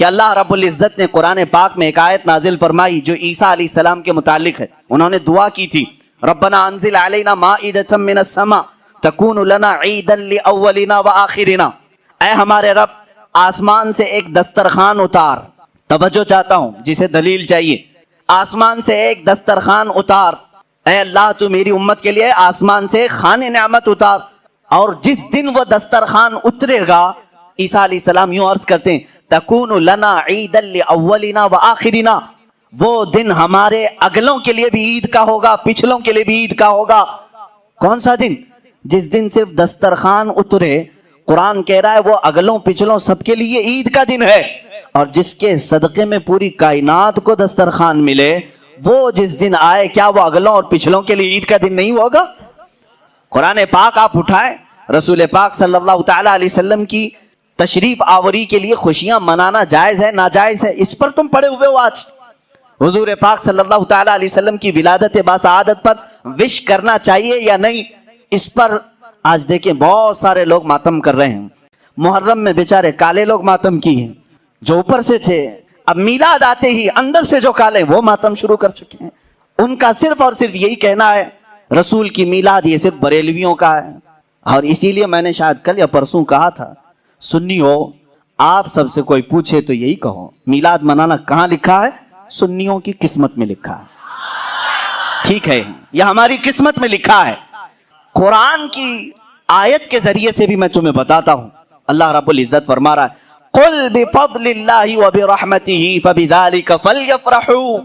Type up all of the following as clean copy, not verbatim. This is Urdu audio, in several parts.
کہ اللہ رب العزت نے قرآن پاک میں ایک آیت نازل فرمائی جو عیسیٰ علیہ السلام کے متعلق ہے. انہوں نے دعا کی تھی ربنا انزل علینا مائدۃ من السماء تکون لنا عیدا لاولنا وآخرنا. اے ہمارے رب آسمان سے ایک دسترخوان اتار. توجہ چاہتا ہوں جسے دلیل چاہیے. آسمان سے ایک دسترخوان اتار. اے اللہ تو میری امت کے لیے آسمان سے خان نعمت اتار. اور جس دن وہ دسترخوان اترے گا عیسیٰ علیہ السلام یوں عرض کرتے ہیں تکون لنا عیدا لاولنا وآخرنا. وہ دن ہمارے اگلوں کے لیے بھی عید کا ہوگا, پچھلوں کے لیے بھی عید کا ہوگا. کون سا دن؟ جس دن صرف دسترخوان اترے. قرآن کہہ رہا ہے وہ اگلوں پچھلوں سب کے لیے عید کا دن ہے. اور جس کے صدقے میں پوری کائنات کو دسترخوان ملے وہ جس دن آئے, کیا وہ اگلوں اور پچھلوں کے لیے عید کا دن نہیں ہوگا؟ قرآن پاک آپ اٹھائیں, رسول پاک صلی اللہ تعالی علیہ وسلم کی تشریف آوری کے لیے خوشیاں منانا جائز ہے ناجائز ہے؟ اس پر تم پڑے ہوئے ہو. آج حضور پاک صلی اللہ تعالی علیہ وسلم کی ولادت باسعادت پر وش کرنا چاہیے یا نہیں, اس پر آج دیکھیں بہت سارے لوگ ماتم کر رہے ہیں. محرم میں بیچارے کالے لوگ ماتم کی ہیں جو اوپر سے تھے, اب میلاد آتے ہی اندر سے جو کالے وہ ماتم شروع کر چکے ہیں. ان کا صرف اور صرف یہی کہنا ہے رسول کی میلاد یہ صرف بریلویوں کا ہے. اور اسی لیے میں نے شاید کل یا پرسوں کہا تھا سنی ہو آپ سب سے کوئی پوچھے تو یہی کہو میلاد منانا کہاں لکھا ہے؟ سنیوں کی قسمت میں لکھا ہے. ٹھیک ہے, یہ ہماری قسمت میں لکھا ہے. قرآن کی آیت کے ذریعے سے بھی میں تمہیں بتاتا ہوں. اللہ رب العزت فرما رہا ہے قل بفضل اللہ وبرحمتہ فبذلک فلیفرحوا.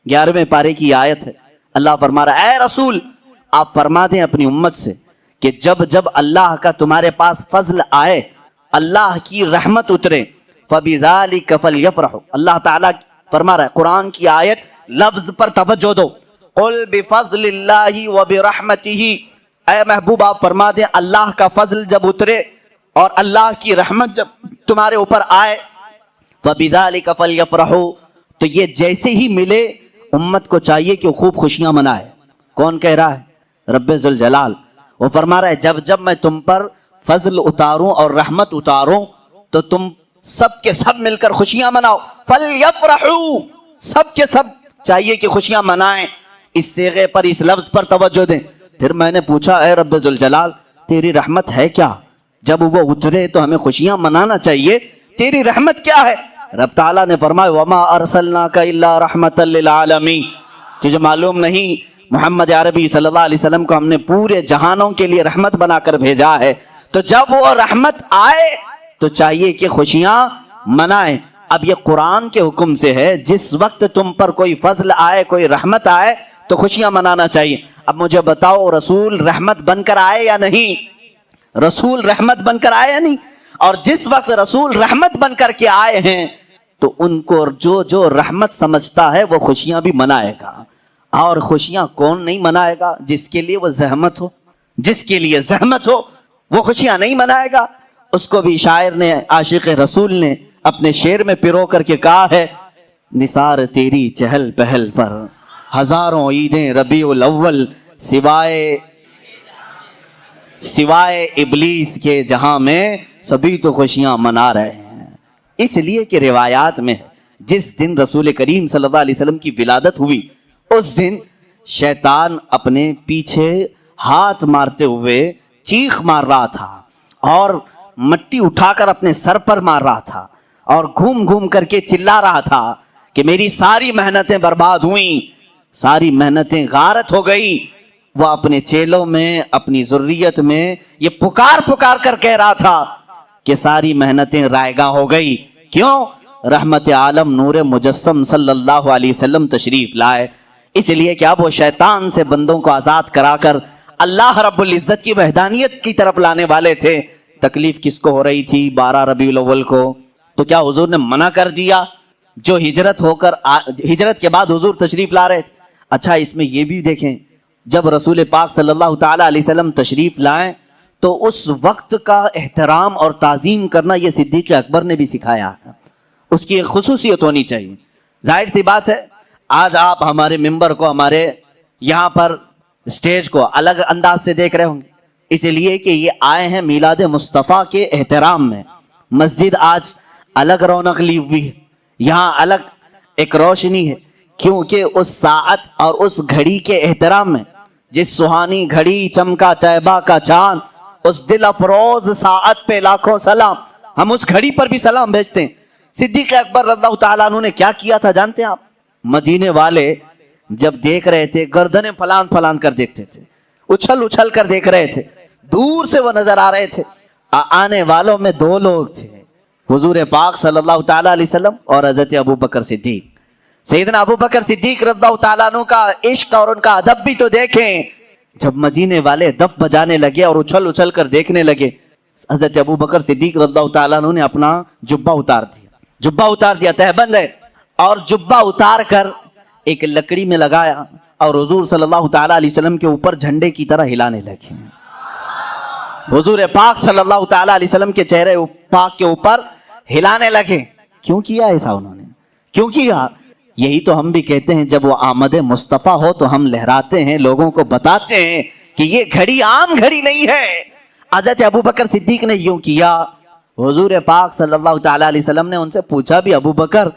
11ویں پارے کی آیت ہے. اللہ فرما رہا ہے اے رسول آپ فرما دیں اپنی امت سے کہ جب جب اللہ کا تمہارے پاس فضل آئے, اللہ کی رحمت اترے, فبذلک فلیفرحوا. اللہ تعالیٰ فرما رہا ہے قرآن کی آیت لفظ پر توجہ دو. قل بفضل اللہ وبرحمتہ, اے محبوب آپ فرما دیں اللہ کا فضل جب اترے اور اللہ کی رحمت جب تمہارے اوپر آئے فبذلک فلیفرحوا, تو یہ جیسے ہی ملے امت کو چاہیے کہ وہ خوب خوشیاں منائے. کون کہہ رہا ہے؟ رب ذوالجلال. وہ فرما رہا ہے جب جب میں تم پر فضل اتاروں اور رحمت اتاروں تو تم سب کے سب مل کر خوشیاں مناؤ. فلیفرحوا, سب کے سب چاہیے کہ خوشیاں منائیں. اس صیغے پر اس لفظ پر توجہ دیں. پھر میں نے پوچھا اے رب ذوالجلال تیری رحمت ہے کیا؟ جب وہ اترے تو ہمیں خوشیاں منانا چاہیے, تیری رحمت کیا ہے؟ رب تعالیٰ نے فرمایا وما ارسلناک الا رحمتا للعالمین. تجھے معلوم نہیں محمد عربی صلی اللہ علیہ وسلم کو ہم نے پورے جہانوں کے لیے رحمت بنا کر بھیجا ہے. تو جب وہ رحمت آئے تو چاہیے کہ خوشیاں منائیں. اب یہ قرآن کے حکم سے ہے, جس وقت تم پر کوئی فضل آئے کوئی رحمت آئے تو خوشیاں منانا چاہیے. اب مجھے بتاؤ رسول رحمت بن کر آئے یا نہیں؟ رسول رحمت بن کر آئے یا نہیں؟ اور جس وقت رسول رحمت بن کر کے آئے ہیں تو ان کو جو جو رحمت سمجھتا ہے وہ خوشیاں بھی منائے گا. اور خوشیاں کون نہیں منائے گا؟ جس کے لیے وہ زحمت ہو, جس کے لیے زحمت ہو وہ خوشیاں نہیں منائے گا. اس کو بھی شاعر نے عاشق رسول نے اپنے شعر میں پرو کر کے کہا ہے نثار تیری چہل پہل پر ہزاروں عیدیں ربیع الاول سوائے ابلیس کے جہاں میں سبھی تو خوشیاں منا رہے ہیں. اس لیے کہ روایات میں جس دن رسول کریم صلی اللہ علیہ وسلم کی ولادت ہوئی اس دن شیطان اپنے پیچھے ہاتھ مارتے ہوئے چیخ مار رہا تھا اور مٹی اٹھا کر اپنے سر پر مار رہا تھا اور گھوم گھوم کر کے چلا رہا تھا کہ میری ساری محنتیں برباد ہوئیں, ساری محنتیں غارت ہو گئی. وہ اپنے چیلوں میں اپنی ذریت میں یہ پکار پکار کر کہہ رہا تھا کہ ساری محنتیں رائگاں ہو گئی. کیوں؟ رحمت عالم نور مجسم صلی اللہ علیہ وسلم تشریف لائے. اس لیے کہ اب وہ شیطان سے بندوں کو آزاد کرا کر اللہ رب العزت کی وحدانیت کی طرف لانے والے تھے. تکلیف کس کو ہو رہی تھی 12 ربیع الاول کو؟ تو کیا حضور نے منع کر دیا جو ہجرت کے بعد حضور تشریف لا رہے تھے؟ اچھا اس میں یہ بھی دیکھیں جب رسول پاک صلی اللہ تعالی علیہ وسلم تشریف لائیں تو اس وقت کا احترام اور تعظیم کرنا یہ صدیق اکبر نے بھی سکھایا. اس کی ایک خصوصیت ہونی چاہیے. ظاہر سی بات ہے آج آپ ہمارے ممبر کو ہمارے یہاں پر اسٹیج کو الگ انداز سے دیکھ رہے ہوں گے اس لیے کہ یہ آئے ہیں میلاد مصطفیٰ کے احترام میں. مسجد آج الگ رونق لی ہوئی ہے, یہاں الگ ایک روشنی ہے، کیونکہ اس ساعت اور اس گھڑی کے احترام میں، جس سہانی گھڑی چمکا طیبہ کا چاند، اس دل افروز ساعت پہ لاکھوں سلام. ہم اس گھڑی پر بھی سلام بھیجتے ہیں. صدیق اکبر رضی اللہ تعالیٰ عنہ نے کیا کیا تھا جانتے ہیں آپ؟ مدینے والے جب دیکھ رہے تھے گردنیں پھلان پھلان کر دیکھتے تھے، اچھل اچھل کر دیکھ رہے تھے، دور سے وہ نظر آ رہے تھے. آنے والوں میں دو لوگ تھے، حضور پاک صلی اللہ تعالیٰ علیہ وسلم اور حضرت ابو بکر صدیق. سیدنا ابو بکر صدیق رضی اللہ تعالیٰ عنہ کا عشق اور ان کا ادب بھی تو دیکھیں. جب مدینے والے دف بجانے لگے اور اچھل اچھل کر دیکھنے لگے، حضرت ابو بکر صدیق رضی اللہ تعالیٰ عنہ نے اپنا جبہ اتار دیا، تہبند ہے، اور جبہ اتار کر ایک لکڑی میں لگایا اور حضور صلی اللہ تعالیٰ علیہ وسلم کے اوپر جھنڈے کی طرح ہلانے لگے. حضور پاک صلی اللہ تعالیٰ علیہ وسلم کے چہرے پاک کے اوپر ہلانے لگے. کیوں کیا ایسا انہوں نے؟ کیوں کیا؟ یہی تو ہم بھی کہتے ہیں، جب وہ آمد مصطفیٰ ہو تو ہم لہراتے ہیں، لوگوں کو بتاتے ہیں کہ یہ گھڑی عام گھڑی نہیں ہے. حضرت ابو بکر صدیق نے یوں کیا. حضور پاک صلی اللہ تعالیٰ علیہ وسلم نے ان سے پوچھا بھی، ابو بکر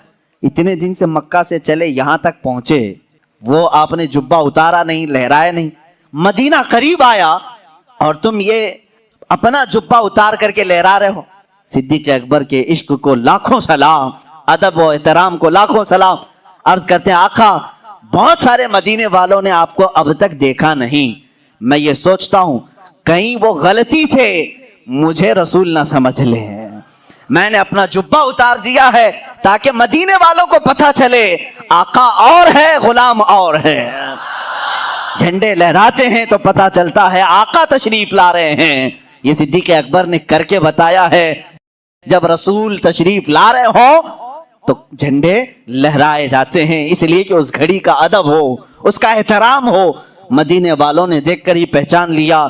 اتنے دن سے مکہ سے چلے یہاں تک پہنچے، وہ آپ نے جبہ اتارا نہیں، لہرایا نہیں، مدینہ قریب آیا اور تم یہ اپنا جبہ اتار کر کے لہرا رہے ہو. صدیق اکبر کے عشق کو لاکھوں سلام، ادب و احترام کو لاکھوں سلام. عرض کرتے ہیں آقا بہت سارے مدینے والوں نے آپ کو اب تک دیکھا نہیں، میں یہ سوچتا ہوں کہیں وہ غلطی سے مجھے رسول نہ سمجھ لیں. میں نے اپنا جبہ اتار دیا ہے تاکہ مدینے والوں کو پتہ چلے آقا اور ہے، غلام اور ہے. جھنڈے لہراتے ہیں تو پتہ چلتا ہے آقا تشریف لا رہے ہیں. یہ صدیق اکبر نے کر کے بتایا ہے. جب رسول تشریف لا رہے ہوں تو جھنڈے لہرائے جاتے ہیں، اس لیے کہ اس گھڑی کا ادب ہو، اس کا احترام ہو. مدینے والوں نے دیکھ کر ہی پہچان لیا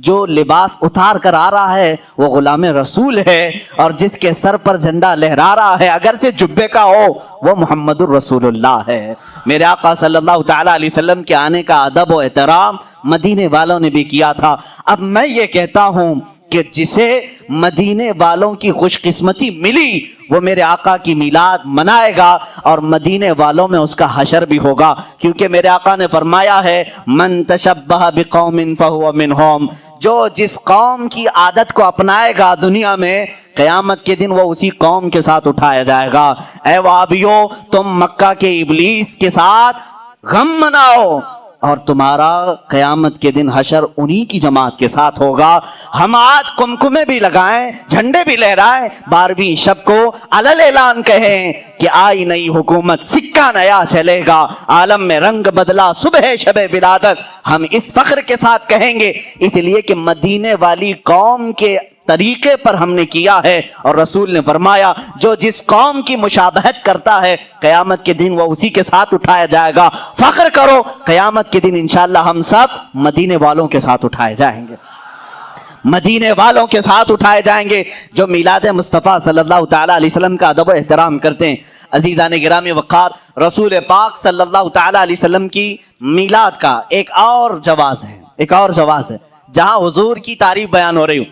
جو لباس اتار کر آ رہا ہے وہ غلام رسول ہے، اور جس کے سر پر جھنڈا لہرا رہا ہے اگرچہ جبے کا ہو وہ محمد الرسول اللہ ہے. میرے آقا صلی اللہ تعالیٰ علیہ وسلم کے آنے کا ادب و احترام مدینے والوں نے بھی کیا تھا. اب میں یہ کہتا ہوں کہ جسے مدینے والوں کی خوش قسمتی ملی وہ میرے آقا کی میلاد منائے گا، اور مدینے والوں میں اس کا حشر بھی ہوگا، کیونکہ میرے آقا نے فرمایا ہے من تشبہ بقوم فہو منہم، جو جس قوم کی عادت کو اپنائے گا دنیا میں، قیامت کے دن وہ اسی قوم کے ساتھ اٹھایا جائے گا. اے وہابیو، تم مکہ کے ابلیس کے ساتھ غم مناؤ اور تمہارا قیامت کے دن حشر انہی کی جماعت کے ساتھ ہوگا. ہم آج کمکمے بھی لگائیں، جھنڈے بھی لہرائیں، 12ویں شب کو علل اعلان کہیں کہ آئی نئی حکومت، سکہ نیا چلے گا، عالم میں رنگ بدلا صبح شب ولادت. ہم اس فخر کے ساتھ کہیں گے، اس لیے کہ مدینے والی قوم کے طریقے پر ہم نے کیا ہے، اور رسول نے فرمایا جو جس قوم کی مشابہت کرتا ہے قیامت کے دن وہ اسی کے ساتھ اٹھایا جائے گا. فخر کرو، قیامت کے دن انشاءاللہ ہم سب مدینے والوں کے ساتھ اٹھائے جائیں گے، مدینے والوں کے ساتھ اٹھائے جائیں گے جو میلاد مصطفیٰ صلی اللہ تعالیٰ علیہ وسلم کا ادب و احترام کرتے ہیں. عزیزان گرامی وقار، رسول پاک صلی اللہ تعالیٰ علیہ وسلم کی میلاد کا ایک اور جواز ہے جہاں حضور کی تعریف بیان ہو رہی ہوں.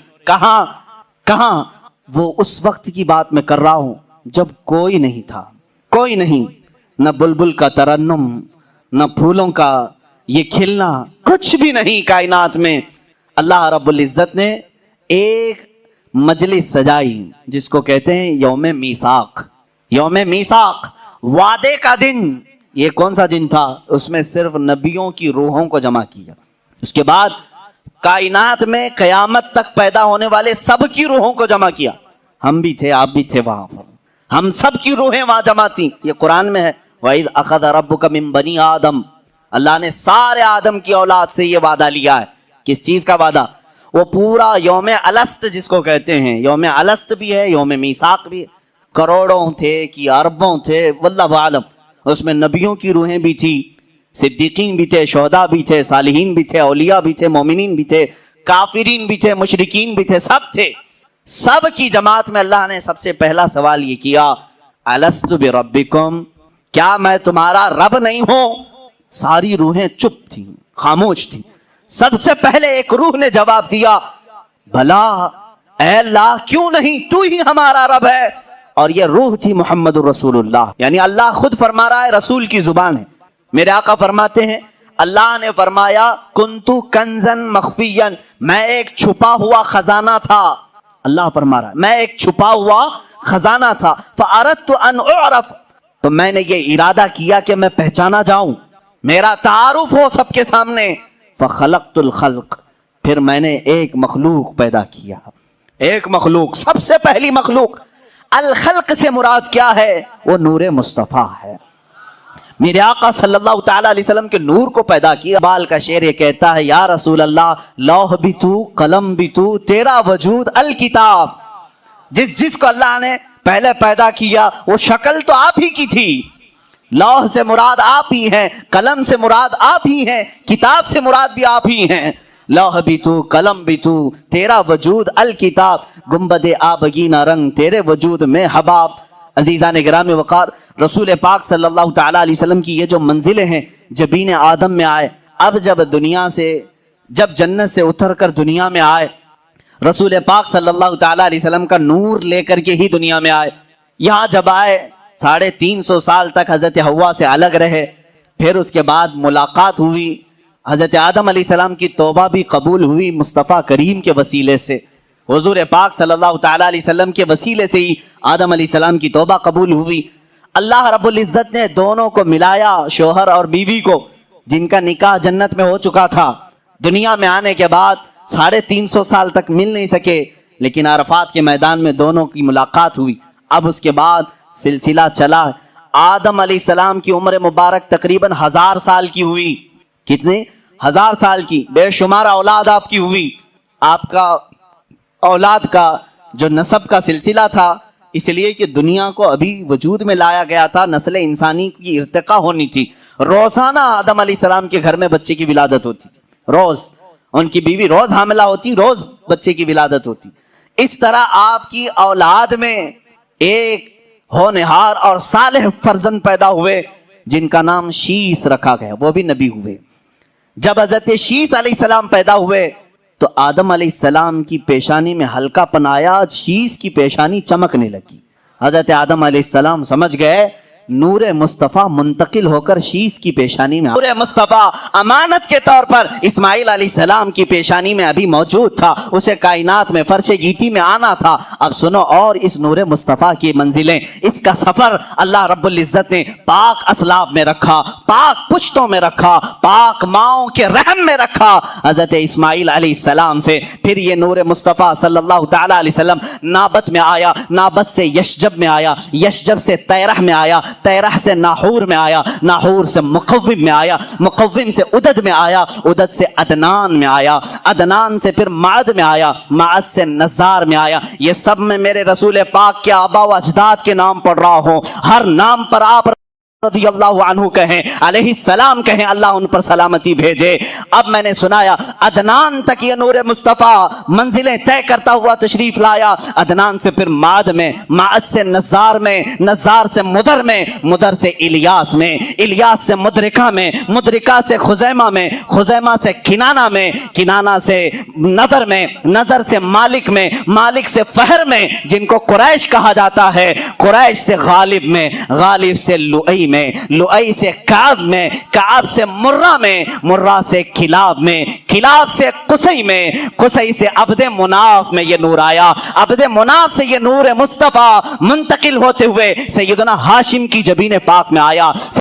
کہاں وہ اس وقت کی بات میں کر رہا ہوں جب کوئی نہیں تھا، کوئی نہیں، نہ بلبل کا ترنم، نہ پھولوں کا یہ کھلنا، کچھ بھی نہیں کائنات میں. اللہ رب العزت نے ایک مجلس سجائی جس کو کہتے ہیں یوم میثاق. یوم میثاق، وعدے کا دن. یہ کون سا دن تھا؟ اس میں صرف نبیوں کی روحوں کو جمع کیا. اس کے بعد کائنات میں قیامت تک پیدا ہونے والے سب کی روحوں کو جمع کیا. ہم بھی تھے، آپ بھی تھے وہاں پر، ہم سب کی روحیں وہاں جمع تھیں. یہ قرآن میں ہے وَإِذْ أَخَذَ رَبُّكَ مِن بَنِي آدم. اللہ نے سارے آدم کی اولاد سے یہ وعدہ لیا ہے. کس چیز کا وعدہ؟ وہ پورا یوم الست جس کو کہتے ہیں. یوم الست بھی ہے، یوم میثاق بھی ہے. کروڑوں تھے کہ اربوں تھے واللہ عالم. اس میں نبیوں کی روحیں بھی تھی، صدیقین بھی تھے، شہداء بھی تھے، صالحین بھی تھے، اولیاء بھی تھے، مومنین بھی تھے، کافرین بھی تھے، مشرکین بھی تھے، سب تھے. سب کی جماعت میں اللہ نے سب سے پہلا سوال یہ کیا، الست بربکم، کیا میں تمہارا رب نہیں ہوں؟ ساری روحیں چپ تھیں، خاموش تھیں. سب سے پہلے ایک روح نے جواب دیا، بھلا اے اللہ کیوں نہیں، تو ہی ہمارا رب ہے. اور یہ روح تھی محمد الرسول اللہ. یعنی اللہ خود فرما رہا ہے، رسول کی زبان ہے. میرے آقا فرماتے ہیں اللہ نے فرمایا کنتو کنزن مخفیاً، میں ایک چھپا ہوا خزانہ تھا. اللہ فرما رہا ہے میں ایک چھپا ہوا خزانہ تھا. فَأَرَدْتُ أَنْ أُعْرَفْ، تو میں نے یہ ارادہ کیا کہ میں پہچانا جاؤں، میرا تعارف ہو سب کے سامنے. فَخَلَقْتُ الْخَلْقِ، پھر میں نے ایک مخلوق پیدا کیا. ایک مخلوق، سب سے پہلی مخلوق. الخلق سے مراد کیا ہے؟ وہ نور مصطفیٰ ہے. میرے آقا صلی اللہ تعالیٰ علیہ وسلم کے نور کو پیدا کیا. اقبال کا شعر یہ کہتا ہے یا رسول اللہ لوح بھی تو قلم بھی تو تیرا وجود الکتاب. جس کو اللہ نے پہلے پیدا کیا وہ شکل تو آپ ہی کی تھی. لوح سے مراد آپ ہی ہیں، قلم سے مراد آپ ہی ہیں، کتاب سے مراد بھی آپ ہی ہیں. لوح بھی تو قلم بھی تو تیرا وجود الکتاب، گنبد آبگینہ رنگ تیرے وجود میں حباب. عزیزان گرامی وقار، رسول پاک صلی اللہ تعالیٰ علیہ وسلم کی یہ جو منزلیں ہیں، جبین آدم میں آئے، اب جب جنت سے اتر کر دنیا میں آئے، رسول پاک صلی اللہ تعالیٰ علیہ وسلم کا نور لے کر کے ہی دنیا میں آئے. یہاں جب آئے 350 سال تک حضرت حوا سے الگ رہے. پھر اس کے بعد ملاقات ہوئی، حضرت آدم علیہ السلام کی توبہ بھی قبول ہوئی مصطفیٰ کریم کے وسیلے سے. حضور پاک صلی اللہ تعالیٰ علیہ وسلم کے وسیلے سے ہی آدم علیہ السلام کی توبہ قبول ہوئی. اللہ رب العزت نے دونوں کو ملایا، شوہر اور بیوی کو، جن کا نکاح جنت میں ہو چکا تھا. دنیا میں آنے کے بعد 350 سال تک مل نہیں سکے، لیکن عرفات کے میدان میں دونوں کی ملاقات ہوئی. اب اس کے بعد سلسلہ چلا. آدم علیہ السلام کی عمر مبارک تقریباً 1000 سال کی ہوئی. کتنے؟ 1000 سال کی. بے شمار اولاد آپ کی ہوئی. آپ کا اولاد کا جو نسب کا سلسلہ تھا، اس لیے کہ دنیا کو ابھی وجود میں لایا گیا تھا، نسل انسانی کی ارتقا ہونی تھی. روزانہ آدم علیہ السلام کے گھر میں بچے کی ولادت ہوتی تھی. روز ان کی بیوی روز حاملہ ہوتی، روز بچے کی ولادت ہوتی. اس طرح آپ کی اولاد میں ایک ہونہار اور صالح فرزند پیدا ہوئے جن کا نام شیس رکھا گیا، وہ بھی نبی ہوئے. جب حضرت شیس علیہ السلام پیدا ہوئے تو آدم علیہ السلام کی پیشانی میں ہلکا پن آیا، شیس کی پیشانی چمکنے لگی. حضرت آدم علیہ السلام سمجھ گئے نور مصطفیٰ منتقل ہو کر شیس کی پیشانی میں. نور مصطفیٰ امانت کے طور پر اسماعیل علیہ السلام کی پیشانی میں ابھی موجود تھا، اسے کائنات میں فرش گیتی میں آنا تھا. اب سنو، اور اس نور مصطفیٰ کی منزلیں، اس کا سفر اللہ رب العزت نے پاک اسلاب میں رکھا، پاک پشتوں میں رکھا، پاک ماؤں کے رحم میں رکھا. حضرت اسماعیل علیہ السلام سے پھر یہ نور مصطفیٰ صلی اللہ تعالیٰ علیہ وسلم نابت میں آیا، نابت سے یشجب میں آیا، یشجب سے تیرہ میں آیا، تیرہ سے ناحور میں آیا، ناحور سے مقوم میں آیا، مقوم سے عدد میں آیا، عدد سے عدنان میں آیا، عدنان سے پھر معد میں آیا، معد سے نزار میں آیا. یہ سب میں میرے رسول پاک کے آبا و اجداد کے نام پڑھ رہا ہوں. ہر نام پر آپ رضی اللہ عنہ کہیں، علیہ السلام کہیں، اللہ ان پر سلامتی بھیجے. اب میں نے سنایا عدنان تک یہ نور مصطفیٰ منزلیں طے کرتا ہوا تشریف لایا. عدنان سے پھر معد میں، معد سے نزار میں، نزار سے مدر میں، مدر سے الیاس میں، الیاس سے مدرکہ میں، مدرکہ سے خزیمہ میں، خزیمہ سے کنانہ میں، کنانہ سے نظر میں، نظر سے مالک میں، مالک سے فہر میں، جن کو قریش کہا جاتا ہے، قریش سے غالب میں، غالب سے لؤی میں، لؤی سے کعب میں، کعب سے مرہ میں، مرہ سے کلاب میں، کلاب سے قصی میں، قصی سے عبد مناف میں یہ نور آیا. عبد مناف سے یہ نور مصطفیٰ منتقل ہوتے ہوئے سیدنا ہاشم کی جبین پاک میں آیا.